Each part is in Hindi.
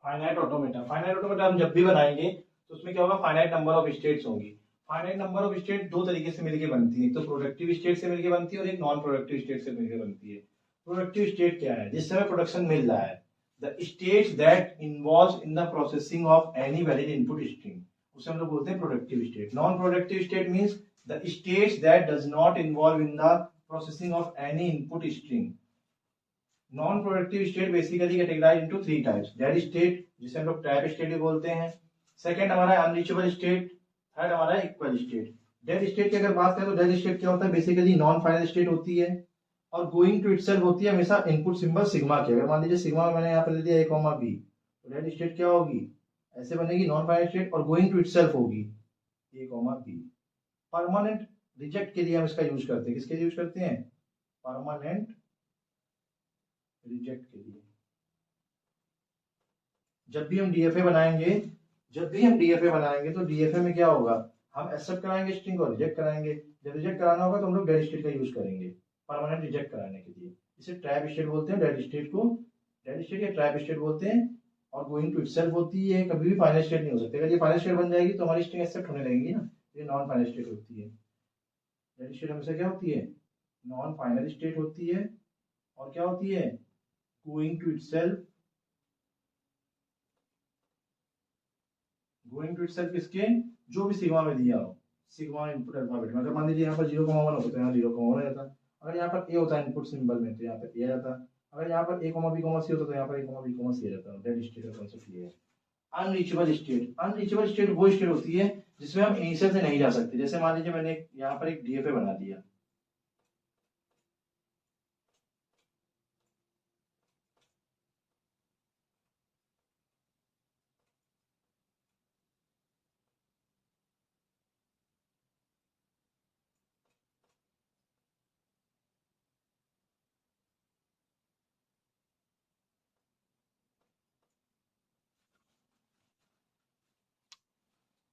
फाइनाइट ऑटोमेटा हम जब भी बनाएंगे तो उसमें क्या होगा, फाइनाइट नंबर ऑफ स्टेट्स होंगी। फाइनाइट नंबर ऑफ स्टेट दो तरीके से मिलकर बनती है, एक तो प्रोडक्टिव स्टेट से मिलकर बनती है और एक नॉन प्रोडक्टिव स्टेट से मिलकर बनती है। प्रोडक्टिव स्टेट क्या है, जिस समय प्रोडक्शन मिल रहा है, the states that involve in the processing of any valid input stream, उसे हम लोग बोलते हैं productive state. Non productive state means the states that does not involve in the processing of any input stream. Non productive state basically categorise into three types, dead state जिसे हम लोग ट्रैप स्टेट भी बोलते हैं, सेकंड हमारा अनरीचेबल स्टेट, थर्ड हमारा इक्वल स्टेट। डेड स्टेट की अगर बात करें तो डेड स्टेट क्या होता है, बेसिकली नॉन फाइनल स्टेट होती है और गोइंग टू इटसेल्फ होती है हमेशा इनपुट सिंबल सिग्मा के। अगर मान लीजिए सिग्मा मैंने यहाँ पर ले दिया a, b, तो डेड स्टेट क्या होगी, ऐसे बनेगी नॉन फाइनल स्टेट और गोइंग टू इटसेल्फ होगी a, b। परमानेंट रिजेक्ट के लिए हम इसका यूज करते हैं, किसके लिए यूज करते हैं, परमानेंट रिजेक्ट के लिए। जब भी हम डीएफए बनाएंगे तो डीएफए में क्या होगा, हम एक्सेप्ट कराएंगे स्ट्रिंग और रिजेक्ट कराएंगे। जब रिजेक्ट कराना होगा तो हम लोग डेड स्टेट का यूज करेंगे परमानेंट रिजेक्ट कराने के लिए। इसे ट्रैप स्टेट बोलते हैं, डेड स्टेट को डेड स्टेट या ट्रैप स्टेट बोलते हैं। और गोइंग टू इटसेल्फ होती है, कभी भी फाइनल स्टेट नहीं हो सकती। अगर ये फाइनल स्टेट बन जाएगी तो हमारी स्ट्रिंग एक्सेप्ट होने लगेगी ना, ये नॉन फाइनल स्टेट होती है। डेड स्टेट हमेशा क्या होती है, नॉन फाइनल स्टेट होती है और क्या होती है, going to itself. Going to itself किसके, जो भी सिग्मा में दिया हो, सिग्मा इनपुट अल्फाबेट में। अगर मान लीजिए यहाँ पर 0,1 होता है, यहाँ 0,1 रहता। अगर यहाँ पर ए होता है इनपुट सिंबल में तो यहाँ पर ए रहता। अगर यहाँ पर a, b, c होता तो यहाँ पर a, b, c रहता। डेड स्टेट का कांसेप्ट ये है। अनरीचेबल स्टेट वो स्टेट होती है जिसमें हम इनिशियल से नहीं जा सकते। जैसे मान लीजिए मैंने यहाँ पर एक डीएफए बना दिया,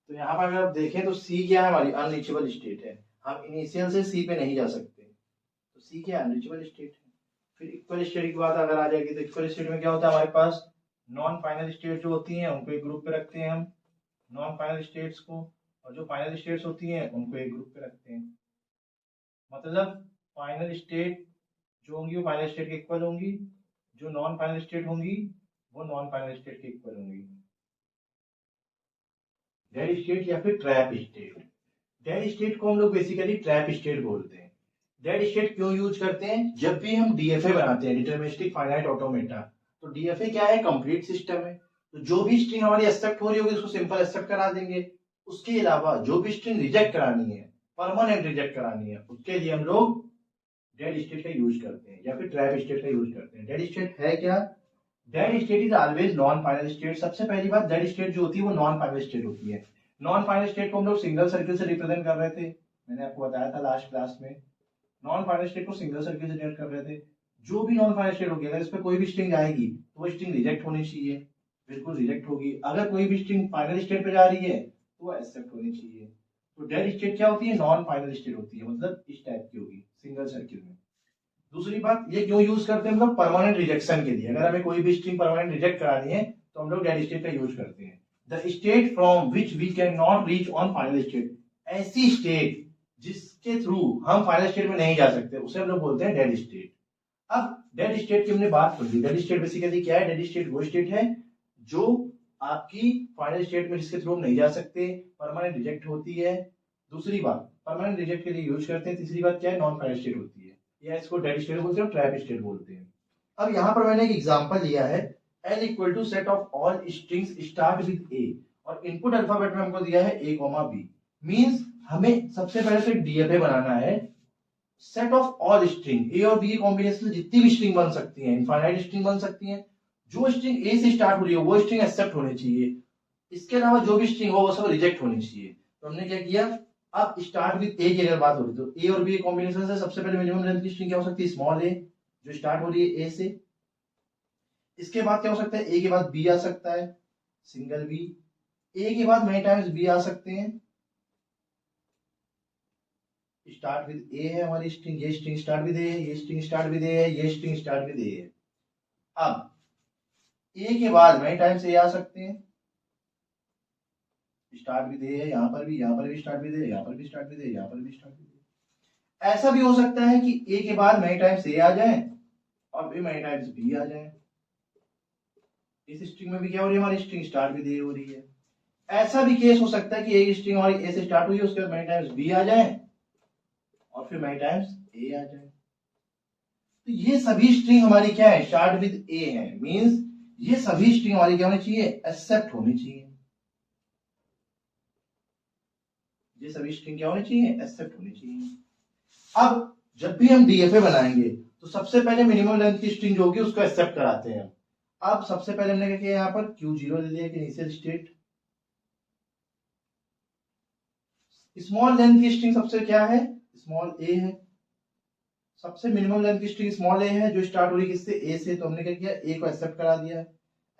तो यहाँ पर अगर आप देखें तो सी क्या है, हमारी अनरीचेबल स्टेट है। हम इनिशियल से सी पे नहीं जा सकते, तो सी क्या है, अनरीचेबल स्टेट है। फिर इक्वल स्टेट की बात अगर आ जाएगी तो इक्वल स्टेट में क्या होता है, हमारे पास नॉन फाइनल स्टेट जो होती हैं उनको एक ग्रुप पे रखते हैं हम, नॉन फाइनल स्टेट्स को, और जो फाइनल स्टेट्स होती हैं उनको एक ग्रुप पे रखते हैं। मतलब फाइनल स्टेट जो होंगी वो फाइनल स्टेट के इक्वल होंगी, जो नॉन फाइनल स्टेट होंगी वो नॉन फाइनल स्टेट के इक्वल होंगी। डेड स्टेट या फिर ट्रैप स्टेट, डेड स्टेट को हम लोग बेसिकली ट्रैप स्टेट बोलते हैं। डेड स्टेट क्यों यूज करते हैं, जब भी हम डीएफए बनाते हैं, डिटरमिनिस्टिक फाइनाइट ऑटोमेटा, तो डीएफए क्या है, कंप्लीट सिस्टम है। तो जो भी स्ट्रिंग हमारी एक्सेप्ट हो रही होगी उसको सिंपल एक्सेप्ट करा देंगे। उसके अलावा जो भी स्ट्रिंग रिजेक्ट करानी है, परमानेंट रिजेक्ट करानी है, उसके लिए हम लोग डेड स्टेट का यूज करते हैं या फिर ट्रैप स्टेट का यूज करते हैं। डेड स्टेट है क्या, dead state is always non final state. सबसे पहली बात, डेड स्टेट जो होती है वो नॉन फाइनल स्टेट होती है। नॉन फाइनल स्टेट को हम लोग सिंगल सर्किल से रिप्रेजेंट कर रहे थे, मैंने आपको बताया था लास्ट क्लास में। नॉन फाइनल स्टेट को सिंगल सर्किल से डिनोट कर रहे थे। जो भी नॉन फाइनल स्टेट होगी, अगर इस पर कोई भी स्ट्रिंग आएगी तो वो स्ट्रिंग रिजेक्ट होनी चाहिए, बिल्कुल रिजेक्ट होगी। अगर कोई भी स्ट्रिंग फाइनल स्टेट पे जा रही है तो वो एक्सेप्ट होनी चाहिए। तो डेड स्टेट क्या होती है, नॉन फाइनल स्टेट होती है, मतलब इस टाइप की होगी सिंगल सर्किल में। दूसरी बात, ये क्यों यूज करते हैं हम लोग, परमानेंट रिजेक्शन के लिए। अगर हमें कोई भी स्ट्रिंग परमानेंट रिजेक्ट करानी है तो हम लोग डेड स्टेट का यूज करते हैं। The state from which we can not reach on final state, ऐसी स्टेट जिसके थ्रू हम फाइनल स्टेट में नहीं जा सकते उसे हम लोग बोलते हैं डेड स्टेट। अब डेड स्टेट की हमने बात कर ली। डेड स्टेट बेसिकली क्या है, डेड स्टेट वो स्टेट है जो आपकी फाइनल स्टेट में जिसके थ्रू हम नहीं जा सकते, परमानेंट रिजेक्ट होती है। दूसरी बात, परमानेंट रिजेक्ट के लिए यूज करते हैं। तीसरी बात क्या है, नॉन फाइनल स्टेट होती है, या इसको डेड स्टेट बोलते हैं, ट्रैप स्टेट बोलते हैं। अब यहाँ पर मैंने एक एग्जांपल लिया है, n equal to set of all strings start with a, और इनपुट अल्फाबेट में हमको दिया है a, b। मींस हमें सबसे पहले तो एक डीएफए बनाना है, सेट ऑफ ऑल स्ट्रिंग ए और बी के कॉम्बिनेशन से जितनी भी स्ट्रिंग बन सकती हैं, इनफाइनाइट स्ट्रिंग बन सकती हैं। जो स्ट्रिंग ए से स्टार्ट हो रही है वो स्ट्रिंग एक्सेप्ट होनी चाहिए, इसके अलावा जो भी स्ट्रिंग हो वो सब रिजेक्ट होनी चाहिए। तो हमने क्या किया, अब स्टार्ट विद ए की अगर बात हो रही तो ए और बी के कॉम्बिनेशन से सबसे पहले मिनिमम लेंथ की स्ट्रिंग क्या हो सकती है, स्मॉल ए, जो स्टार्ट हो रही है ए से। इसके बाद क्या हो सकता है, ए के बाद बी आ सकता है, सिंगल बी। ए के बाद मेनी टाइम्स बी आ सकते हैं। स्टार्ट विद ए है हमारी स्ट्रिंग, ये स्ट्रिंग स्टार्ट विद ए है, ये स्ट्रिंग स्टार्ट विद ए है, ये स्ट्रिंग स्टार्ट विद ए है। अब ए के बाद मेनी टाइम्स ए आ सकते हैं, स्टार्ट विद ए है, यहाँ पर भी स्टार्ट विद ए, यहाँ पर भी स्टार्ट विद ए, यहाँ पर भी स्टार्ट विद ए। ऐसा भी हो सकता है कि ए के बाद मेनी टाइम्स ए आ जाए और भी मेनी टाइम्स बी आ जाए। इस स्ट्रिंग में भी क्या हो रही है, हमारी स्ट्रिंग स्टार्ट विद ए हो रही है। ऐसा भी केस हो सकता है कि एक स्ट्रिंग हमारी ए से स्टार्ट हुई है, उसके बाद मेनी टाइम्स बी आ जाए और फिर मेनी टाइम्स ए आ जाए। तो ये सभी स्ट्रिंग हमारी क्या है, स्टार्ट विद ए है। मींस ये सभी स्ट्रिंग हमारी क्या होनी चाहिए, एक्सेप्ट होनी चाहिए। ये सभी स्ट्रिंग क्या होनी चाहिए, एक्सेप्ट होनी चाहिए। अब जब भी हम डीएफए बनाएंगे तो सबसे पहले मिनिमम लेंथ की स्ट्रिंग जो होगी उसको एक्सेप्ट कराते हैं। अब सबसे पहले हमने क्या किया, यहाँ पर Q0 ले लिया कि इनिशियल स्टेट। स्मॉल लेंथ की स्ट्रिंग सबसे क्या है, स्मॉल ए है। सबसे मिनिमम लेंथ की स्ट्रिंग स्मॉल ए है जो स्टार्ट हो रही है किससे, ए से। तो हमने क्या किया, ए को एक्सेप्ट करा दिया।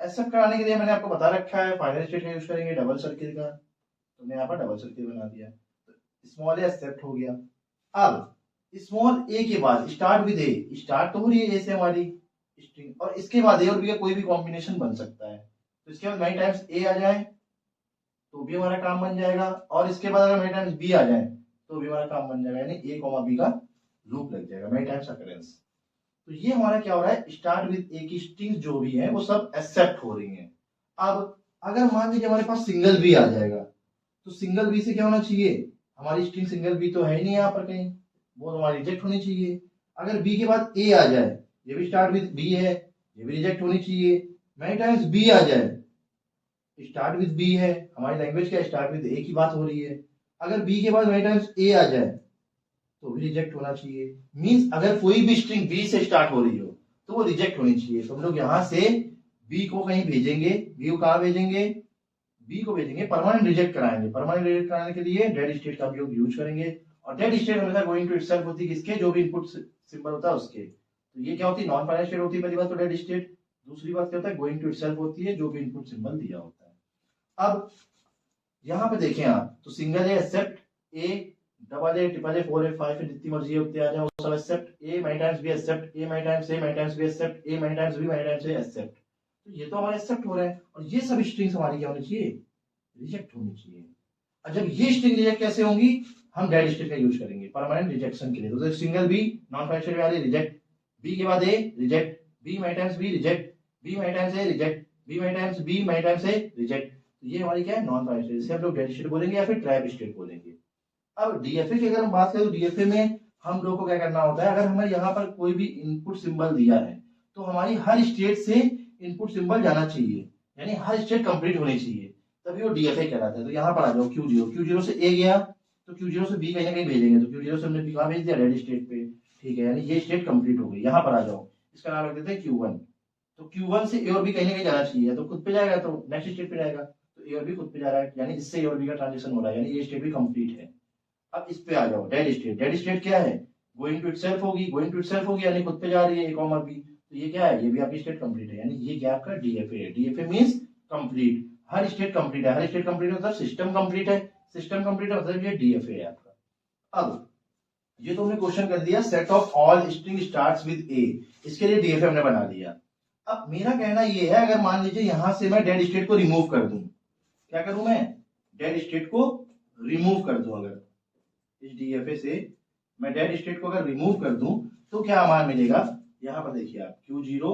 एक्सेप्ट कराने के लिए मैंने आपको बता रखा है फाइनल स्टेट का यूज करेंगे डबल सर्किल का, तो मैंने यहाँ पर डबल सर्किल बना दिया। तो स्मॉल ए एक्सेप्ट हो गया। अब स्मॉल ए के बाद स्टार्ट विद ए, स्टार्ट तो हो रही है ए से हमारी स्ट्रिंग, और इसके बाद ए और बी का कोई भी कॉम्बिनेशन बन सकता है। तो इसके बाद मेनी टाइम्स ए आ जाए तो भी हमारा काम बन जाएगा, और इसके बाद अगर मेनी टाइम्स बी आ जाए तो भी हमारा काम बन जाएगा, यानी ए कॉमा बी का लूप लग जाएगा, मेनी टाइम्स अकरेंस। तो ये हमारा क्या हो रहा है, स्टार्ट विद ए की स्ट्रिंग्स जो भी है वो सब एक्सेप्ट हो रही हैं। अब अगर मान लीजिए हमारे पास सिंगल बी आ जाएगा, तो सिंगल बी से क्या होना चाहिए, हमारी स्ट्रिंग सिंगल बी तो है ही नहीं यहाँ पर कहीं, वो हमारी रिजेक्ट होनी चाहिए। अगर बी के बाद ए आ जाए, ये भी स्टार्ट विद बी है, ये भी रिजेक्ट होनी चाहिए। मेनी टाइम्स बी आ जाए, स्टार्ट विद बी है, हमारी लैंग्वेज क्या, स्टार्ट विद ए की बात हो रही है। अगर बी के बाद मेनी टाइम्स ए आ जाए तो भी रिजेक्ट होना चाहिए। मींस अगर कोई भी स्ट्रिंग बी से स्टार्ट हो रही हो तो वो रिजेक्ट होनी चाहिए। तो हम लोग यहाँ से बी को कहीं भेजेंगे, बी को कहाँ भेजेंगे, बी को भेजेंगे परमानेंट रिजेक्ट कराएंगे। परमानेंट रिजेक्ट कराने के लिए डेड स्टेट का भी यूज करेंगे, और डेड स्टेट हमेशा गोइंग टू इटसेल्फ होती है किसके, जो भी इनपुट सिंबल होता है उसके। तो ये क्या होती है, नॉन फाइनाइट स्टेट होती है पहली बात तो डेड स्टेट। दूसरी बात क्या होता है, गोइंग टू इटसेल्फ होती है, जो भी इनपुट सिंबल दिया होता है। अब यहाँ पे देखें आप, तो single a accept, a double a triple a 4 a 5 a जितनी मर्जी होती आ जाए वो सब accept. A many times b accept, a many times a many times b accept, a many times B many times a accept. तो ये तो हमारे एक्सेप्ट हो रहा है, और ये सब स्ट्रिंग्स हमारी क्या होनी चाहिए, रिजेक्ट होनी चाहिए। और जब ये स्ट्रिंग रिजेक्ट कैसे होंगी, हम डेड स्टेट का यूज करेंगे परमानेंट रिजेक्शन के लिए। तो single B non finite state वाली रिजेक्ट, बी के बाद A reject, B many times B reject, B many times A reject, B many times B many times A reject. तो ये हमारी क्या है, नॉन फाइनाइट स्टेट, जिसे हम लोग डेड स्टेट बोलेंगे या फिर ट्रैप स्टेट बोलेंगे। अब डीएफए की अगर हम बात करें तो डीएफए में हम लोग को क्या करना होता है, अगर हमें यहाँ पर कोई भी इनपुट सिंबल दिया है तो हमारी हर स्टेट से इनपुट सिंबल जाना चाहिए, यानी हर स्टेट कंप्लीट होनी चाहिए, तभी वो डीएफए कहलाता है। तो यहाँ पर आ जाओ Q0 से ए गया तो Q0 से बी कहीं ना कहीं भेजेंगे, तो Q0 से हमने कहाँ भेज दिया, रेड स्टेट पे, ठीक है, यानी ये स्टेट कंप्लीट हो गई। यहाँ पर आ जाओ, इसका नाम रख देते हैं Q1। तो Q1 से ए और बी कहीं ना कहीं जाना चाहिए, तो खुद पे जाएगा तो नेक्स्ट स्टेट पे जाएगा, तो ए और बी खुद पे जा रहा है, यानी इससे ए और बी का ट्रांजेक्शन हो रहा है, यानी ये स्टेट भी कंप्लीट है। अब इस पे आ जाओ, डेड स्टेट। डेड स्टेट क्या है, गोइंग टू इटसेल्फ होगी, गोइंग टू इटसेल्फ होगी यानी खुद पे जा रही है, ए कॉमा बी। तो ये क्या है, ये भी आपकी स्टेट कंप्लीट है, यानी ये क्या आपका डीएफए है। डीएफए मींस कंप्लीट, हर स्टेट कंप्लीट है, हर स्टेट कंप्लीट मतलब सिस्टम कंप्लीट है, सिस्टम कंप्लीट है मतलब ये डीएफए है आपका। अब ये तो हमने क्वेश्चन कर दिया, set of all string starts with A, इसके लिए डीएफए हमने बना दिया। अब मेरा कहना ये है, अगर मान लीजिए यहां से मैं डेड स्टेट को रिमूव कर दूं, क्या करूं मैं, डेड स्टेट को रिमूव कर दूं, अगर इस डीएफए से मैं डेड स्टेट को अगर रिमूव कर दूं तो क्या मान मिलेगा, यहां पर देखिए आप Q0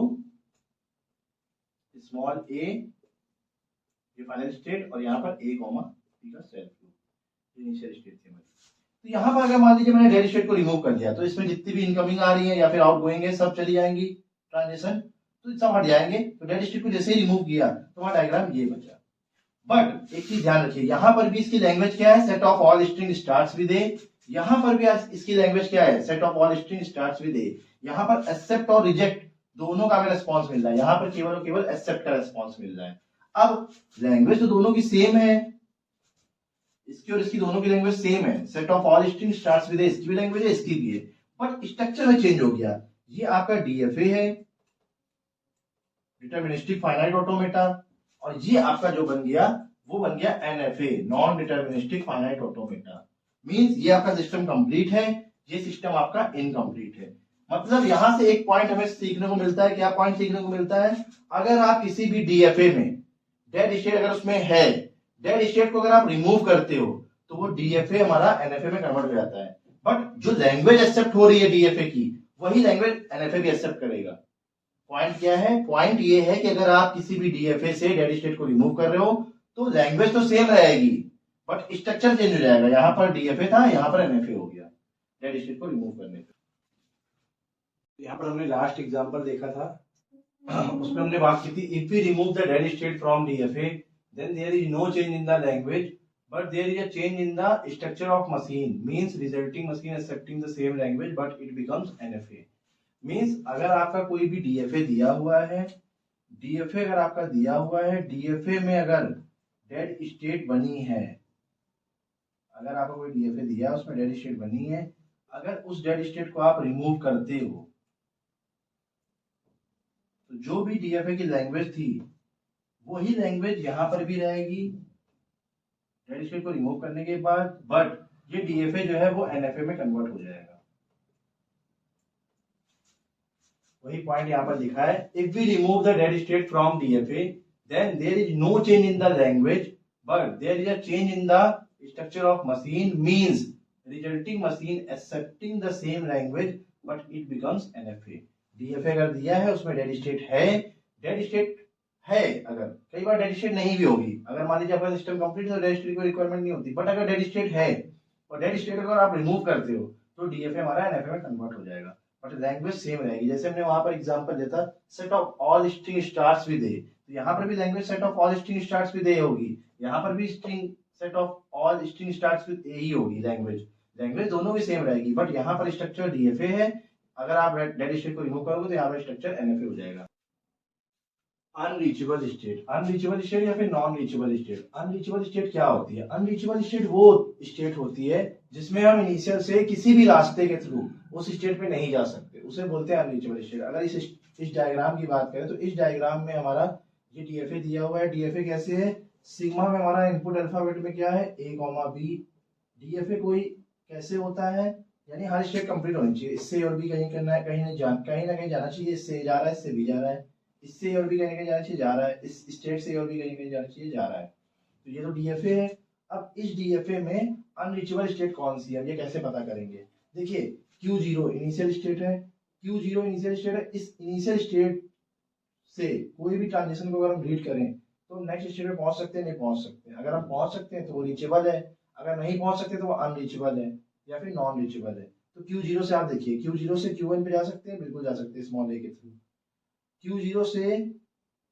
स्मॉल ए ये फाइनल स्टेट, और यहाँ पर ए कॉमा बी का सेल्फ लूप इनिशियल स्टेट थी हमारी। तो यहाँ पर अगर मान लीजिए मैंने डेड स्टेट को रिमूव कर दिया तो इसमें जितनी भी इनकमिंग आ रही है या फिर आउट गोइंग है सब चली जाएंगी ट्रांजेक्शन, तो सब हट जाएंगे। तो डेड स्टेट को जैसे ही रिमूव किया तो हमारा डायग्राम ये बचा। बट एक चीज ध्यान रखिए, यहाँ पर भी इसकी लैंग्वेज क्या है, set of all string starts with A. यहाँ पर भी इसकी लैंग्वेज क्या है, set of all string starts with A. यहाँ पर एक्सेप्ट और रिजेक्ट दोनों का हमें रेस्पॉन्स मिल रहा है, यहाँ पर केवल और केवल एक्सेप्ट का रेस्पॉन्स मिल रहा है। अब लैंग्वेज तो दोनों की सेम है, इसकी और इसकी दोनों की लैंग्वेज सेम है, set of all string starts with A, इसकी भी लैंग्वेज है इसकी भी है, बट स्ट्रक्चर में चेंज हो गया। ये आपका डीएफए है, डिटरमिनिस्टिक फाइनाइट ऑटोमेटा, और ये आपका जो बन गया वो बन गया NFA, non deterministic finite automata. Means ये आपका सिस्टम कंप्लीट है, ये सिस्टम आपका इनकम्प्लीट है। मतलब यहां से एक पॉइंट हमें सीखने को मिलता है। क्या पॉइंट सीखने को मिलता है? अगर आप किसी भी डीएफए में डेड स्टेट अगर उसमें है, डेड स्टेट को अगर आप रिमूव करते हो तो वो डीएफए हमारा एनएफए में कन्वर्ट हो जाता है। बट जो लैंग्वेज एक्सेप्ट हो रही है डीएफए की, वही लैंग्वेज एनएफए भी एक्सेप्ट करेगा। पॉइंट क्या है? पॉइंट ये है कि अगर आप किसी भी डीएफए से डेड स्टेट को रिमूव कर रहे हो तो लैंग्वेज तो सेम रहेगी, बट स्ट्रक्चर चेंज हो जाएगा। यहां पर डीएफए था, यहां पर एनएफए हो गया डेड स्टेट को रिमूव करने पे। यहाँ पर हमने लास्ट एग्जांपल देखा था, उसमें हमने बात की थी, if we remove the dead state from DFA then there is no change in the language but there is a change in the structure of machine, means resulting machine accepting the same language but it becomes NFA. Means अगर आपका कोई भी डीएफए दिया हुआ है, डीएफए अगर आपका दिया हुआ है, डीएफए में अगर डेड स्टेट बनी है, अगर आपको कोई डीएफए दिया है उसमें डेड स्टेट बनी है, अगर उस डेड स्टेट को आप रिमूव करते हो तो जो भी डीएफए की लैंग्वेज थी वही लैंग्वेज यहां पर भी रहेगी डेड स्टेट को रिमूव करने के बाद, बट ये डीएफए जो है वो एनएफए में कन्वर्ट हो जाएगा। वही पॉइंट यहां पर लिखा है, if we remove the dead state from DFA then there is no change in the language but there is a change in the structure of machine, means resulting machine accepting the same language but it becomes NFA. DFA अगर दिया है उसमें डेड स्टेट है, डेड स्टेट है, अगर कई बार डेड स्टेट नहीं भी होगी, अगर मान लीजिए आपका सिस्टम कंप्लीट है तो डेड स्टेट की रिक्वायरमेंट नहीं होती, बट अगर डेड स्टेट है और डेड स्टेट अगर आप रिमूव करते हो तो डीएफए हमारा एनएफए में कन्वर्ट हो जाएगा, बट लैंग्वेज सेम रहेगी। जैसे हमने वहां पर एग्जांपल दिया था, set of all string starts with A, तो यहाँ पर भी language set of all string starts with A होगी, यहाँ पर भी string set of all string starts with A ही होगी। लैंग्वेज लैंग्वेज दोनों भी सेम रहेगी, बट यहाँ पर स्ट्रक्चर डीएफए है, अगर आप डेड स्टेट को रिमूव करोगे तो यहाँ पर स्ट्रक्चर एनएफए हो जाएगा। अनरीचेबल स्टेट, अनरीचेबल स्टेट या फिर non reachable state. Unreachable state क्या होती है? अनरीचेबल स्टेट वो स्टेट होती है जिसमें हम इनिशियल से किसी भी रास्ते के थ्रू उस स्टेट पे नहीं जा सकते, उसे बोलते हैं अनरीचेबल स्टेट। अगर इस डायग्राम की बात करें तो इस डायग्राम में हमारा ये डीएफए दिया हुआ है। डीएफए कैसे है? सिग्मा में हमारा इनपुट अल्फाबेट में क्या है? ए कॉमा बी। डीएफए कोई कैसे होता है? यानी हर स्टेट कंप्लीट होनी चाहिए, इससे और भी कहीं करना है, कहीं ना कहीं जाना चाहिए, इससे जा रहा है, इससे भी जा रहा है, इससे और भी कहीं कहीं जाना चाहिए, जा रहा है, इस स्टेट से और भी कहीं कहीं जाना चाहिए, जा रहा है। तो ये तो डीएफए है। अब इस डीएफए में अनरीचेबल स्टेट कौन सी है, ये कैसे पता करेंगे? देखिए Q0 इनिशियल स्टेट है, Q0 इनिशियल स्टेट है। इस इनिशियल स्टेट से कोई भी ट्रांजिशन को अगर हम रीड करें तो नेक्स्ट स्टेट में पहुंच सकते हैं, नहीं पहुंच सकते। अगर हम पहुंच सकते हैं तो वो रीचेबल है, अगर नहीं पहुंच सकते तो वो अनरीचेबल है या फिर नॉन रीचेबल है। तो Q0 से आप देखिए, Q0 से Q1 पे जा सकते हैं, बिल्कुल जा सकते हैं स्मॉल ए के थ्रू। Q0 से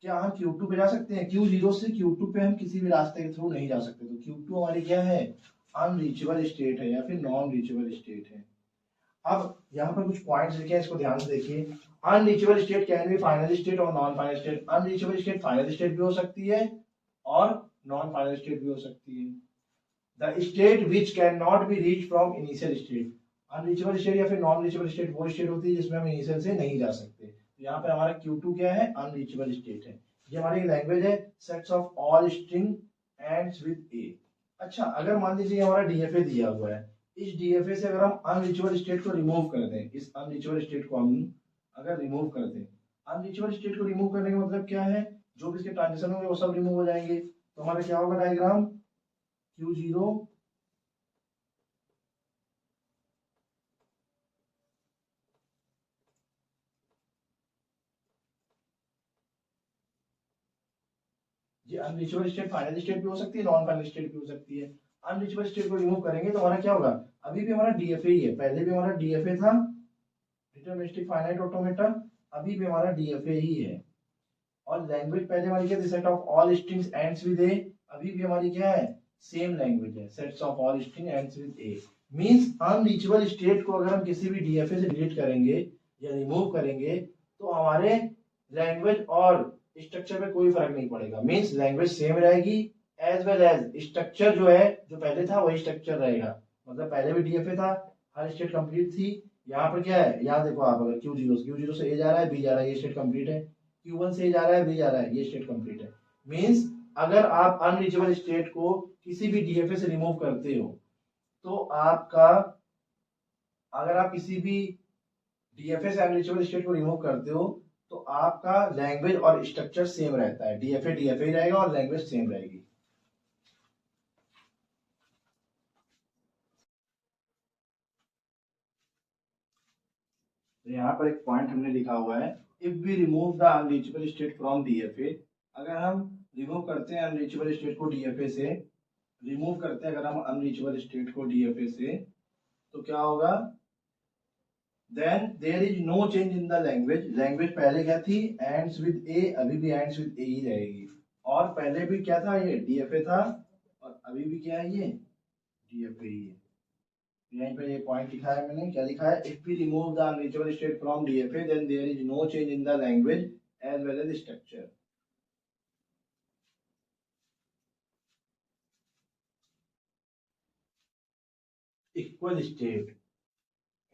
क्या हम Q2 पे जा सकते हैं? Q0 से Q2 पे हम किसी भी रास्ते के थ्रू नहीं जा सकते, तो Q2 हमारी क्या है? अनरीचेबल स्टेट है या फिर नॉन रीचेबल स्टेट है। अब यहाँ पर कुछ पॉइंट्स लिखे हैं, इसको ध्यान से देखिए। Unreachable state can be final state और non final state. Unreachable state final state भी हो सकती है और नॉन फाइनल स्टेट भी हो सकती है। The state which can not be reach from initial state. Unreachable state या फिर नॉन रीचेबल स्टेट वो स्टेट होती है जिसमें हम इनिशियल से नहीं जा सकते। तो यहाँ पर हमारा Q2 क्या है? अनरीचेबल स्टेट है। ये हमारी लैंग्वेज है, sets of all string ends with A. अच्छा, अगर मान लीजिए हमारा डीएफए दिया हुआ है, इस डीएफए से अगर हम अनरीचेबल स्टेट को रिमूव कर दें, इस अनरीचेबल स्टेट को हम अगर रिमूव कर दें, अनरीचेबल स्टेट को रिमूव करने का मतलब क्या है? जो भी इसके ट्रांजिशन होंगे वो सब रिमूव हो जाएंगे। तो हमारा क्या होगा डायग्राम? Q0 ये अनरीचेबल स्टेट फाइनल स्टेट भी हो सकती है, नॉन फाइनल स्टेट भी हो सकती है। अनरीचेबल स्टेट को रिमूव करेंगे तो हमारा क्या होगा? अभी भी हमारा डीएफए ही है, पहले भी हमारा डीएफए था डिटरमिनिस्टिक फाइनाइट ऑटोमेटा, अभी भी हमारा डीएफए ही है। और लैंग्वेज पहले हमारी क्या थी? Set of all strings ends with A, अभी भी हमारी क्या है? सेम लैंग्वेज है, sets of all string ends with A. Means unreachable state को अगर हम किसी भी डीएफए से डिलीट करेंगे या रिमूव करेंगे तो हमारे लैंग्वेज और स्ट्रक्चर में कोई फर्क नहीं पड़ेगा। मींस लैंग्वेज सेम रहेगी एज वेल एज स्ट्रक्चर जो है, जो पहले था वही स्ट्रक्चर रहेगा। मतलब पहले भी डीएफए था, हर स्टेट कंप्लीट थी। यहाँ पर क्या है? यहाँ देखो आप, अगर Q0 से ए जा रहा है, बी जा रहा है, ये स्टेट कंप्लीट है। Q1 से जा रहा है, बी जा रहा है, ये स्टेट कंप्लीट है। मींस अगर आप अनरीचेबल स्टेट को किसी भी डीएफए से रिमूव करते हो तो आपका, अगर आप किसी भी डीएफए से अनरीचेबल स्टेट को रिमूव करते हो तो आपका लैंग्वेज और स्ट्रक्चर सेम रहता है, डीएफए डीएफए ही रहेगा और लैंग्वेज सेम रहेगी। तो यहाँ पर एक पॉइंट हमने लिखा हुआ है, if we remove the unreachable state from DFA, अगर हम रिमूव करते हैं अनरीचेबल स्टेट को डीएफए से, रिमूव करते हैं अगर हम अनरीचेबल स्टेट को डीएफए से, तो क्या होगा, then there is no change in the language, language पहले क्या थी, एंड्स विद ए, अभी भी एंड्स विद ए ही रहेगी, और पहले भी क्या था, ये डीएफए था, और अभी भी क्या है, ये डीएफए ही है। यहीं पे ये पॉइंट लिखा है मैंने, क्या लिखा है, if we remove the unreachable state from DFA then there is no change in the language as well as structure. Equal state,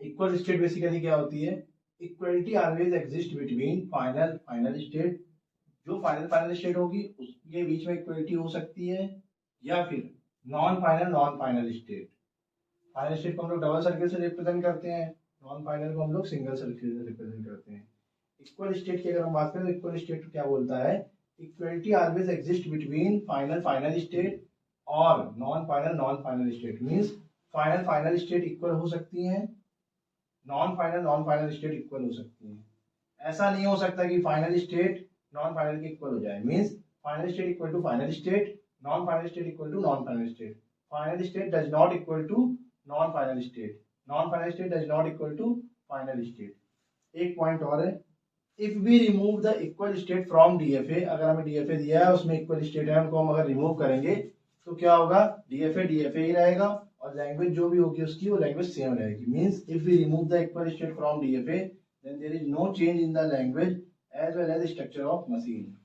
equal state basically क्या होती है, equality always exist between final final state, जो फाइनल फाइनल स्टेट होगी उसके बीच में इक्वलिटी हो सकती है, या फिर non final state, final state को हम लोग डबल सर्किल से रिप्रेजेंट करते हैं, नॉन फाइनल को हम लोग सिंगल सर्किल से रिप्रेजेंट करते हैं। इक्वल स्टेट की अगर हम बात करें तो इक्वल स्टेट क्या बोलता है, equality always exist between final final state और non final state, means final final state equal हो सकती हैं, नॉन फाइनल स्टेट इक्वल हो सकती हैं। ऐसा नहीं हो सकता कि फाइनल स्टेट नॉन फाइनल के इक्वल हो जाए, means final state equal to final state, non final state equal to non final state, final state does not equal to non final state, non final state does not equal to final state. एक पॉइंट और है, if we remove the equal state from DFA, अगर हमें डीएफए दिया है उसमें इक्वल स्टेट है, उनको हम अगर रिमूव करेंगे तो क्या होगा, डीएफए डीएफए ही रहेगा और लैंग्वेज जो भी होगी उसकी वो लैंग्वेज सेम रहेगी, means if we remove the equal state from DFA then there is no change in the language as well as structure of machine.